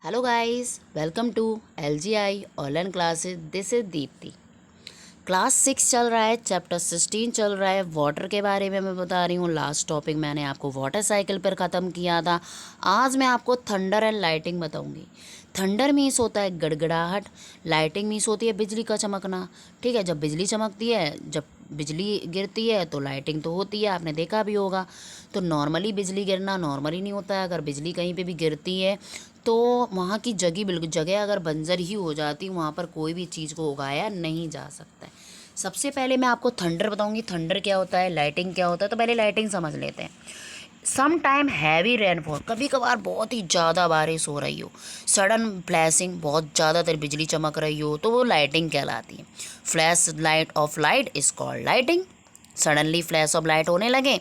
Hello guys, welcome to LGI online classes. This is Deepti. Class 6 चल रहा है, chapter 16 चल रहा है. वाटर के बारे में मैं बता रही हूँ. लास्ट टॉपिक मैंने आपको वाटर साइकिल पर ख़त्म किया था. आज मैं आपको थंडर एंड लाइटिंग बताऊँगी. थंडर मीन्स होता है गड़गड़ाहट, लाइटिंग मीन्स होती है बिजली का चमकना. ठीक है, जब बिजली चमकती है, जब बिजली गिरती है तो लाइटिंग तो होती है, आपने देखा भी होगा. तो नॉर्मली बिजली गिरना नॉर्मली नहीं होता है. अगर बिजली कहीं पे भी गिरती है तो वहाँ की जगह अगर बंजर ही हो जाती, वहाँ पर कोई भी चीज़ को उगाया नहीं जा सकता है. सबसे पहले मैं आपको थंडर बताऊंगी. थंडर क्या होता है, लाइटिंग क्या होता है. तो पहले लाइटिंग समझ लेते हैं. सम टाइम हैवी रेनफॉल, कभी कभार बहुत ही ज़्यादा बारिश हो रही हो, सडन फ्लैशिंग, बहुत ज़्यादातर बिजली चमक रही हो, तो वो लाइटिंग कहलाती है. Flash light of light is called lighting. Suddenly flash of light होने लगे,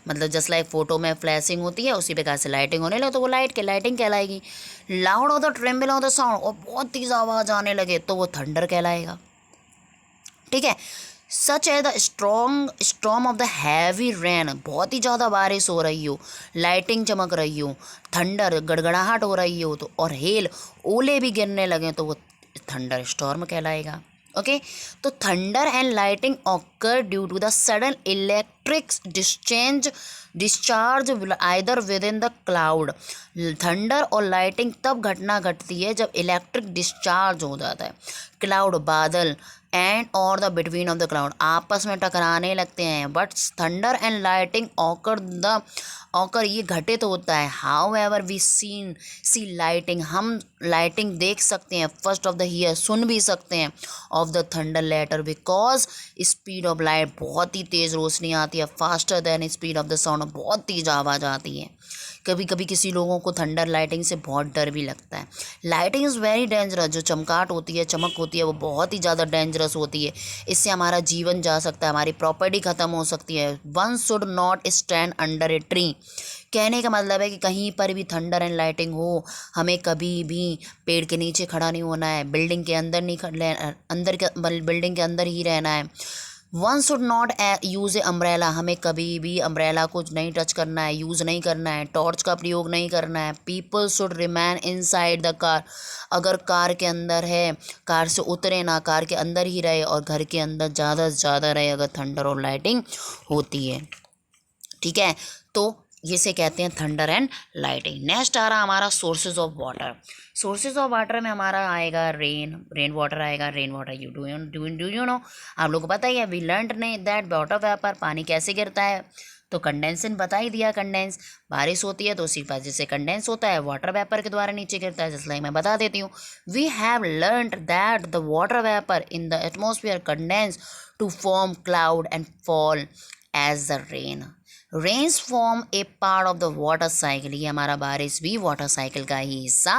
मतलब जस्ट लाइक फोटो में फ्लैशिंग होती है, उसी प्रकार से लाइटिंग होने लगे तो वो लाइटिंग कहलाएगी. Loud of the tremble of the sound, और बहुत तेज आवाज़ आने लगे तो वो थंडर कहलाएगा. ठीक है. सच है the strong storm of the heavy rain, बहुत ही ज़्यादा बारिश हो रही हो, लाइटिंग चमक रही हो, थंडर गड़गड़ाहट हो रही हो, तो और हेल ओले भी गिरने लगे तो वो थंडर स्टॉर्म कहलाएगा. ओके. तो thunder and lightning occur due to the sudden electric discharge either within the cloud. Thunder और लाइटिंग तब घटना घटती है जब इलेक्ट्रिक डिस्चार्ज हो जाता है. क्लाउड, बादल, एंड और the between of the cloud आपस में टकराने लगते हैं. But thunder and lightning occur ये घटित होता है. However we see lightning, हम लाइटिंग देख सकते हैं. फर्स्ट ऑफ द ईयर सुन भी सकते हैं of the thunder later, because speed of light, बहुत ही तेज़ रोशनी आती है. Faster than speed of the sound, बहुत तेज़ आवाज़ आती है. कभी कभी किसी लोगों को थंडर लाइटिंग से बहुत डर भी लगता है. Lighting is very dangerous. जो चमकाहट होती है, चमक होती है, वो बहुत ही ज़्यादा डेंजरस होती है. इससे हमारा जीवन जा सकता है, हमारी प्रॉपर्टी ख़त्म हो सकती है. One should not stand under a tree. कहने का मतलब है कि कहीं पर भी थंडर एंड लाइटिंग हो, हमें कभी भी पेड़ के नीचे खड़ा नहीं होना है, बिल्डिंग के अंदर नहीं बिल्डिंग के अंदर ही रहना है. One should not use A umbrella, हमें कभी भी अम्ब्रेला को नहीं टच करना है, यूज़ नहीं करना है. टॉर्च का प्रयोग नहीं करना है. People should remain inside the car. अगर कार के अंदर है, कार से उतरे ना, कार के अंदर ही रहे और घर के अंदर ज़्यादा से ज़्यादा रहे अगर थंडर और लाइटिंग होती है. ठीक है. तो इसे कहते हैं थंडर एंड लाइटिंग. नेक्स्ट आ रहा हमारा sources of water. Sources of water में हमारा आएगा रेन वाटर आएगा. Rain water do you know, आप लोग को पता ही है. वी लर्न ने दैट वाटर वेपर, पानी कैसे गिरता है. तो कंडेंसन बता ही दिया. कंडेंस, बारिश होती है तो उसी वजह से कंडेंस होता है, वाटर वेपर के द्वारा नीचे गिरता है. जैसे मैं बता देती हूँ. We have learn that the water vapour in the atmosphere condense to form cloud and fall as the rain. Rains form a part of the water cycle. ये हमारा बारिश भी वाटर साइकिल का ही हिस्सा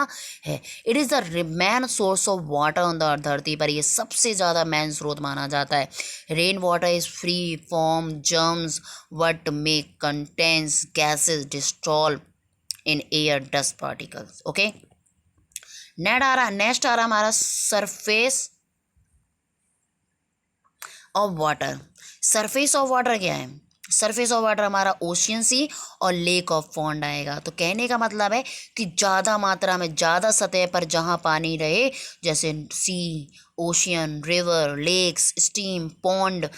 है. It is the main source of water on the धरती पर. ये सबसे ज़्यादा मेन स्रोत माना जाता है. Rain water is free from germs what may contains gases dissolved in air dust particles. Okay. Next आ रहा हमारा surface of water. Surface of water क्या है. सरफेस ऑफ वाटर हमारा ओशियन सी और लेक ऑफ पॉन्ड आएगा. तो कहने का मतलब है कि ज़्यादा मात्रा में, ज़्यादा सतह पर जहाँ पानी रहे, जैसे sea, ocean, river, lakes, stream, pond.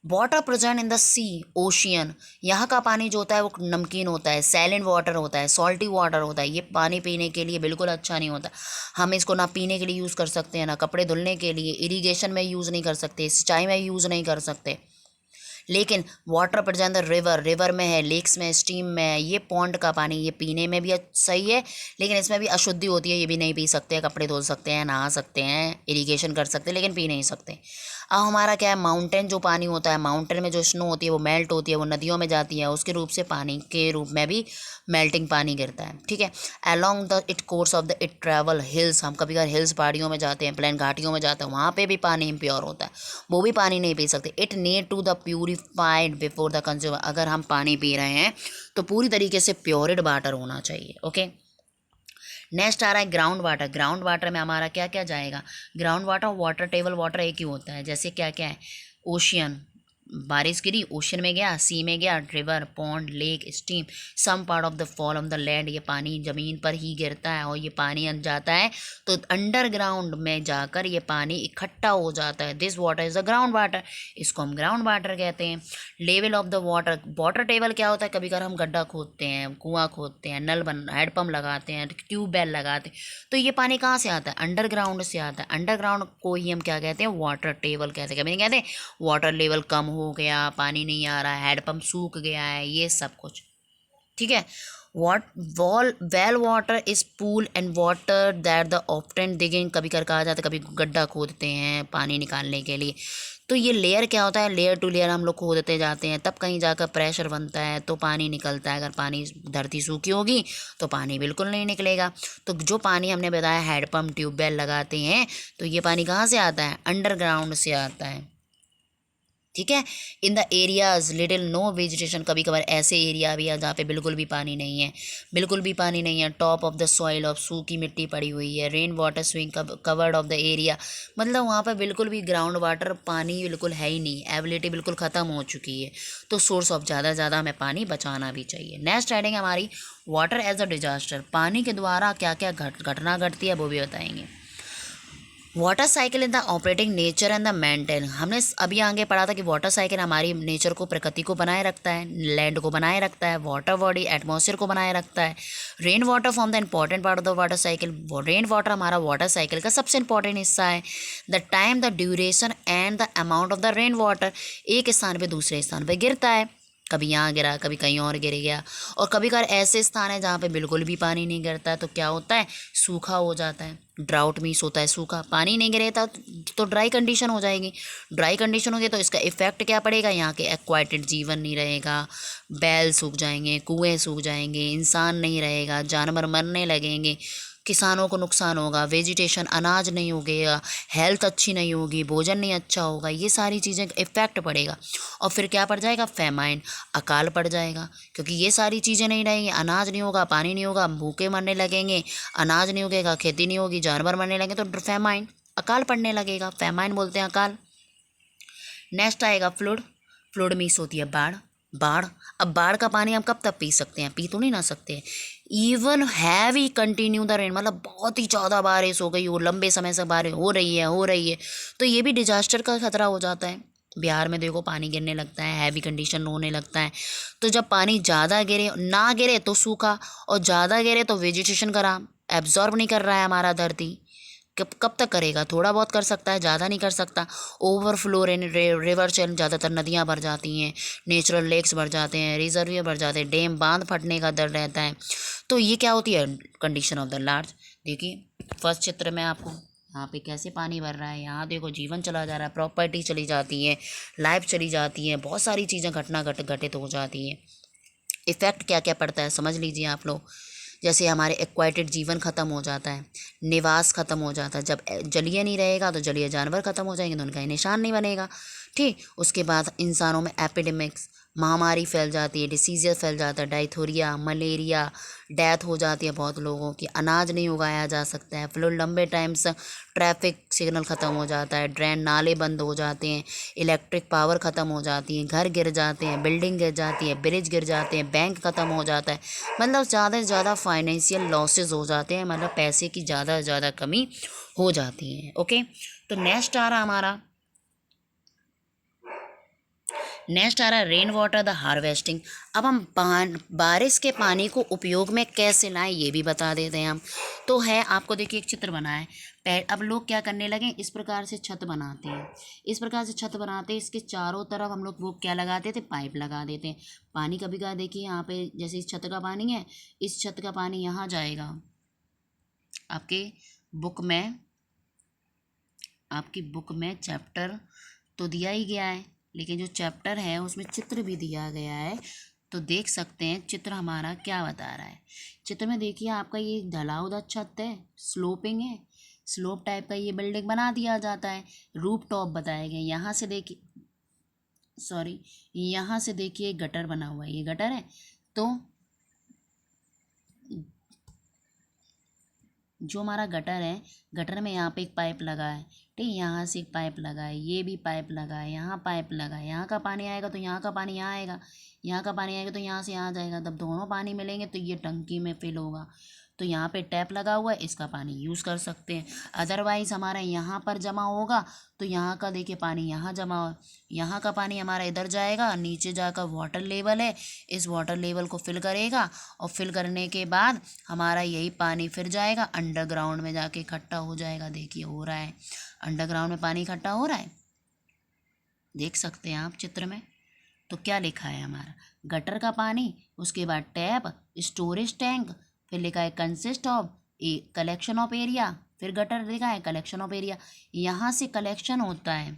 Water present in the sea, ocean, यहाँ का पानी जो होता है वो नमकीन होता है, सैलेंट वाटर होता है, सॉल्टी वाटर होता है. ये पानी पीने के लिए बिल्कुल अच्छा नहीं होता. हम इसको ना पीने के लिए यूज़ कर सकते हैं, ना कपड़े धुलने के लिए, इरिगेशन में यूज़ नहीं कर सकते, सिंचाई में यूज़ नहीं कर सकते. लेकिन वाटर प्रेजेंट द रिवर में है, लेक्स में, स्ट्रीम में है. ये पॉन्ड का पानी, ये पीने में भी सही है, लेकिन इसमें भी अशुद्धि होती है. ये भी नहीं पी सकते. कपड़े धो सकते हैं, नहा सकते हैं, इरिगेशन कर सकते हैं, लेकिन पी नहीं सकते. अब हमारा क्या है, माउंटेन जो पानी होता है, माउंटेन में जो स्नो होती है वो मेल्ट होती है, वो नदियों में जाती है, उसके रूप से पानी के रूप में भी मेल्टिंग पानी गिरता है. ठीक है. Along the it course of the it travel hills. हम कभी कभी हिल्स पहाड़ियों में जाते हैं, प्लेन घाटियों में जाते हैं, वहाँ पे भी पानी इम्प्योर होता है, वो भी पानी नहीं पी सकते. It need to the purified before the consumer. अगर हम पानी पी रहे हैं तो पूरी तरीके से प्योरिड वाटर होना चाहिए. ओके. नेक्स्ट आ रहा है ग्राउंड वाटर. ग्राउंड वाटर में हमारा क्या क्या जाएगा. Ground water, water table water एक ही होता है. जैसे क्या क्या है, ओशियन, बारिश गिरी, ओशन में गया, सी में गया, river, pond, lake, stream, some part of the fall of the land, ये पानी ज़मीन पर ही गिरता है और ये पानी जाता है तो अंडरग्राउंड में जाकर ये पानी इकट्ठा हो जाता है। This water is the ground water, इसको हम ग्राउंड वाटर कहते हैं। Level of the water, water table क्या होता है, कभी कभार हम गड्ढा खोदते हैं, कुआं खोदते हैं, नल बन हैंडपम्प लगाते हैं, ट्यूबवेल लगाते हैं, तो ये पानी कहाँ से आता है, अंडरग्राउंड से आता है। अंडरग्राउंड को ही हम क्या कहते हैं, वाटर टेबल कहते हैं। कभी नहीं कहते वाटर लेवल कम हो गया, पानी नहीं आ रहा है, हैंडपम्प सूख गया है, ये सब कुछ, ठीक है। What wall well water is pool and water that the often digging, कभी कर कहा जाता है, कभी गड्ढा खोदते हैं पानी निकालने के लिए। तो ये लेयर क्या होता है, लेयर टू लेयर हम लोग खोदते जाते हैं, तब कहीं जाकर प्रेशर बनता है तो पानी निकलता है। अगर पानी धरती सूखी होगी तो पानी बिल्कुल नहीं निकलेगा। तो जो पानी हमने बताया हैंडपम्प ट्यूबवेल लगाते हैं, तो ये पानी कहाँ से आता है, अंडरग्राउंड से आता है, ठीक है। In the areas little no vegetation, कभी कभार ऐसे एरिया भी है जहाँ पे बिल्कुल भी पानी नहीं है, बिल्कुल भी पानी नहीं है। Top of the soil of, सूखी मिट्टी पड़ी हुई है। Rain water swing covered of the area, मतलब वहाँ पर बिल्कुल भी ग्राउंड वाटर पानी बिल्कुल है ही नहीं, एबिलिटी बिल्कुल ख़त्म हो चुकी है। तो सोर्स ऑफ ज़्यादा से ज़्यादा हमें पानी बचाना भी चाहिए। नेक्स्ट हेडिंग हमारी वाटर एज अ डिजास्टर, पानी के द्वारा क्या क्या घटना घटती है वो भी बताएंगे। Water cycle in the operating nature and the maintain, हमने अभी आगे पढ़ा था कि वाटर साइकिल हमारी नेचर को, प्रकृति को बनाए रखता है, लैंड को बनाए रखता है, वाटर बॉडी एटमॉस्फेयर को बनाए रखता है। Rain water form the important part of the water cycle, rain water हमारा वाटर साइकिल का सबसे इंपॉर्टेंट हिस्सा है। The time, the duration and the amount of the rain water, एक स्थान पर दूसरे स्थान पर गिरता है, कभी यहाँ गिरा, कभी कहीं और गिर गया। और कभी कभार ऐसे स्थान है जहाँ पे बिल्कुल भी पानी नहीं गिरता है, तो क्या होता है, सूखा हो जाता है। ड्राउट मीन्स होता है सूखा, पानी नहीं गिरेगा तो ड्राई कंडीशन हो जाएगी। ड्राई कंडीशन होगी तो इसका इफेक्ट क्या पड़ेगा, यहाँ के एक्वाटिक जीवन नहीं रहेगा, बैल सूख जाएंगे, कुएँ सूख जाएंगे, इंसान नहीं रहेगा, जानवर मरने लगेंगे, किसानों को नुकसान होगा, वेजिटेशन, अनाज नहीं उगेगा, हेल्थ अच्छी नहीं होगी, भोजन नहीं अच्छा होगा, ये सारी चीज़ें का इफेक्ट पड़ेगा। और फिर क्या पड़ जाएगा, फेमाइन, अकाल पड़ जाएगा, क्योंकि ये सारी चीज़ें नहीं रहेंगी, अनाज नहीं होगा, पानी नहीं होगा, भूखे मरने लगेंगे, अनाज नहीं उगेगा, खेती नहीं होगी, जानवर मरने लगेंगे, तो फेमाइन, अकाल पड़ने लगेगा, फेमाइन बोलते हैं अकाल। नेक्स्ट आएगा फ्लूड, फ्लूड मीन्स होती है बाढ़, बाढ़। अब बाढ़ का पानी हम कब तक पी सकते हैं, पी तो नहीं ना सकते। Even heavy continue the rain, मतलब बहुत ही ज़्यादा बारिश हो गई हो, लंबे समय से बारिश हो रही है, तो ये भी डिजास्टर का खतरा हो जाता है। बिहार में देखो पानी गिरने लगता है, हैवी कंडीशन होने लगता है। तो जब पानी ज़्यादा गिरे, ना गिरे तो सूखा, और ज़्यादा गिरे तो वेजिटेशन खराब, एब्जॉर्ब नहीं कर रहा है हमारा धरती, कब कब तक करेगा, थोड़ा बहुत कर सकता है, ज़्यादा नहीं कर सकता। ओवरफ्लो रिवर चैन, ज़्यादातर नदियाँ भर जाती हैं, नेचुरल लेक्स भर जाते हैं, रिजर्वियर भर जाते हैं, डैम बांध फटने का डर रहता है। तो ये क्या होती है, कंडीशन ऑफ द लार्ज। देखिए फर्स्ट चित्र में आपको यहाँ पे कैसे पानी भर रहा है, यहाँ देखो जीवन चला जा रहा है, प्रॉपर्टी चली जाती है, लाइफ चली जाती है, बहुत सारी चीज़ें घटना घटित हो जाती हैं। इफ़ेक्ट क्या क्या पड़ता है समझ लीजिए आप लोग। जैसे हमारे एक्वाटिक जीवन ख़त्म हो जाता है, निवास ख़त्म हो जाता है, जब जलीय नहीं रहेगा तो जलीय जानवर ख़त्म हो जाएंगे, तो उनका निशान नहीं बनेगा, ठीक। उसके बाद इंसानों में एपिडेमिक्स, महामारी फैल जाती है, डिसीज़ फैल जाता है, डायथोरिया, मलेरिया, डेथ हो जाती है बहुत लोगों की, अनाज नहीं उगाया जा सकता है, फ्लूड लंबे टाइम से, ट्रैफिक सिग्नल ख़त्म हो जाता है, ड्रेन नाले बंद हो जाते हैं, इलेक्ट्रिक पावर ख़त्म हो जाती है, घर गिर जाते हैं, बिल्डिंग गिर जाती है, ब्रिज गिर जाते हैं, बैंक ख़त्म हो जाता है, मतलब ज़्यादा से ज़्यादा फाइनेंशियल लॉसेस हो जाते हैं, मतलब पैसे की ज़्यादा से ज़्यादा कमी हो जाती है। ओके, तो नेक्स्ट आ रहा है रेन वाटर द हार्वेस्टिंग। अब हम बारिश के पानी को उपयोग में कैसे लाएं ये भी बता देते हैं हम। तो है आपको देखिए एक चित्र बना है, अब लोग क्या करने लगे, इस प्रकार से छत बनाते हैं, इस प्रकार से छत बनाते हैं, इसके चारों तरफ हम लोग वो क्या लगाते थे, पाइप लगा देते हैं। पानी कभी कभी देखिए यहाँ पे जैसे इस छत का पानी है, इस छत का पानी यहाँ जाएगा, आपके बुक में, आपकी बुक में चैप्टर तो दिया ही गया है, लेकिन जो चैप्टर है उसमें चित्र भी दिया गया है, तो देख सकते हैं चित्र हमारा क्या बता रहा है। चित्र में देखिए आपका ये ढलाउदार छत है, स्लोपिंग है, स्लोप टाइप का ये बिल्डिंग बना दिया जाता है, रूफ टॉप बताए गए। यहाँ से देखिए, सॉरी, यहाँ से देखिए गटर बना हुआ है, ये गटर है, तो जो हमारा गटर है, गटर में यहाँ पे एक पाइप लगा है, ठीक है, यहाँ से एक पाइप लगा है, ये भी पाइप लगा है, यहाँ पाइप लगा है, यहाँ का पानी आएगा तो यहाँ का पानी यहाँ आएगा, यहाँ का पानी आएगा तो यहाँ से यहाँ जाएगा, तब दोनों पानी मिलेंगे तो ये टंकी में फिल होगा। तो यहाँ पे टैप लगा हुआ है, इसका पानी यूज़ कर सकते हैं। अदरवाइज़ हमारा यहाँ पर जमा होगा तो यहाँ का देखिए पानी यहाँ जमा हो, यहाँ का पानी हमारा इधर जाएगा, नीचे जाकर वाटर लेवल है, इस वाटर लेवल को फिल करेगा और फिल करने के बाद हमारा यही पानी फिर जाएगा अंडरग्राउंड में जाके इकट्ठा हो जाएगा। देखिए हो रहा है, अंडरग्राउंड में पानी इकट्ठा हो रहा है, देख सकते हैं आप चित्र में। तो क्या लिखा है हमारा, गटर का पानी, उसके बाद टैप, स्टोरेज टैंक, फिर लिखा है consist of a collection of area, फिर गटर लिखा है कलेक्शन ऑफ एरिया। यहाँ से कलेक्शन होता है,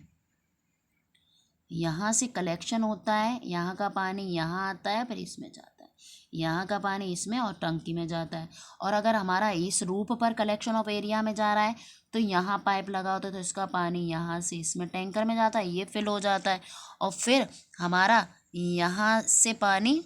यहाँ से कलेक्शन होता है, यहाँ का पानी यहाँ आता है फिर इसमें जाता है, यहाँ का पानी इसमें और टंकी में जाता है। और अगर हमारा इस रूप पर कलेक्शन ऑफ एरिया में जा रहा है तो यहाँ पाइप लगा होता है, तो इसका पानी यहाँ से इसमें टैंकर में जाता है, ये फिल हो जाता है और फिर हमारा यहाँ से पानी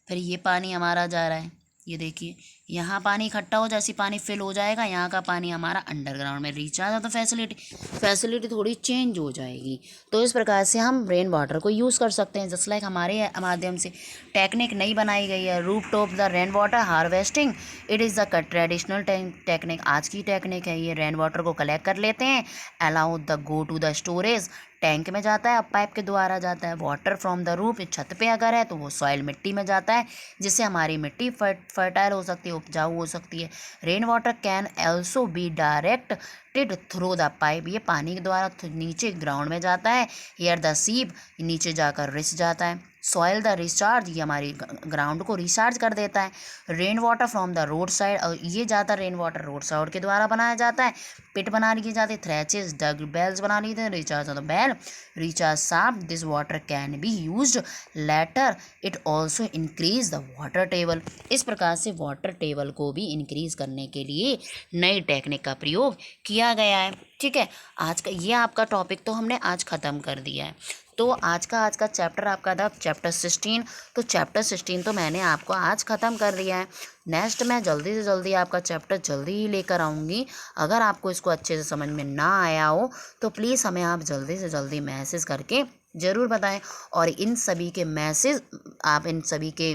फिर ये पानी हमारा जा रहा है, ये देखिए यहाँ पानी इकट्ठा हो, जैसे पानी फिल हो जाएगा यहाँ का पानी हमारा अंडरग्राउंड में रीच आ जाता, तो फैसिलिटी थोड़ी चेंज हो जाएगी। तो इस प्रकार से हम रेन वाटर को यूज़ कर सकते हैं। जस्ट लाइक हमारे माध्यम से टेक्निक नई बनाई गई है, roof top the rain water harvesting, it is the traditional technique. आज की टेक्निक है ये, रेन वाटर को कलेक्ट कर लेते हैं, allow the go to the storage, tank में जाता है, अब पाइप के द्वारा जाता है, वाटर फ्रॉम द रूफ, छत पे अगर है तो वो सॉइल मिट्टी में जाता है, जिससे हमारी मिट्टी फर्टाइल हो सकती है, उपजाऊ हो सकती है। Rain water can also be directed through the pipe, ये पानी के द्वारा नीचे ग्राउंड में जाता है, हियर द सीप, नीचे जाकर रिस जाता है। सॉइल द रिचार्ज, ये हमारी ग्राउंड को रिचार्ज कर देता है। Rain water from the road side, और ये जाता रेन वाटर रोड साइड के द्वारा बनाया जाता है, पिट बना लिए जाते, थ्रेचेस डग बेल्स बना लिए थे, recharge of the well, recharge shaft, this water can be used later, it also increase the water table. इस प्रकार से वाटर टेबल को भी इंक्रीज करने के लिए नई टेक्निक का प्रयोग किया गया है। ठीक है, आज का ये आपका टॉपिक तो हमने आज ख़त्म कर दिया है। तो आज का चैप्टर आपका था चैप्टर 16। तो चैप्टर 16 तो मैंने आपको आज ख़त्म कर दिया है। नेक्स्ट मैं जल्दी से जल्दी आपका चैप्टर जल्दी ही लेकर आऊँगी। अगर आपको इसको अच्छे से समझ में ना आया हो तो प्लीज़ हमें आप जल्दी से जल्दी मैसेज करके ज़रूर बताएं, और इन सभी के मैसेज आप इन सभी के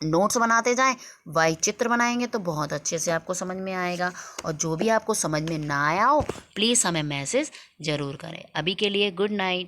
नोट्स बनाते जाएं, वाई चित्र बनाएंगे तो बहुत अच्छे से आपको समझ में आएगा। और जो भी आपको समझ में ना आया हो प्लीज़ हमें मैसेज ज़रूर करें। अभी के लिए गुड नाइट।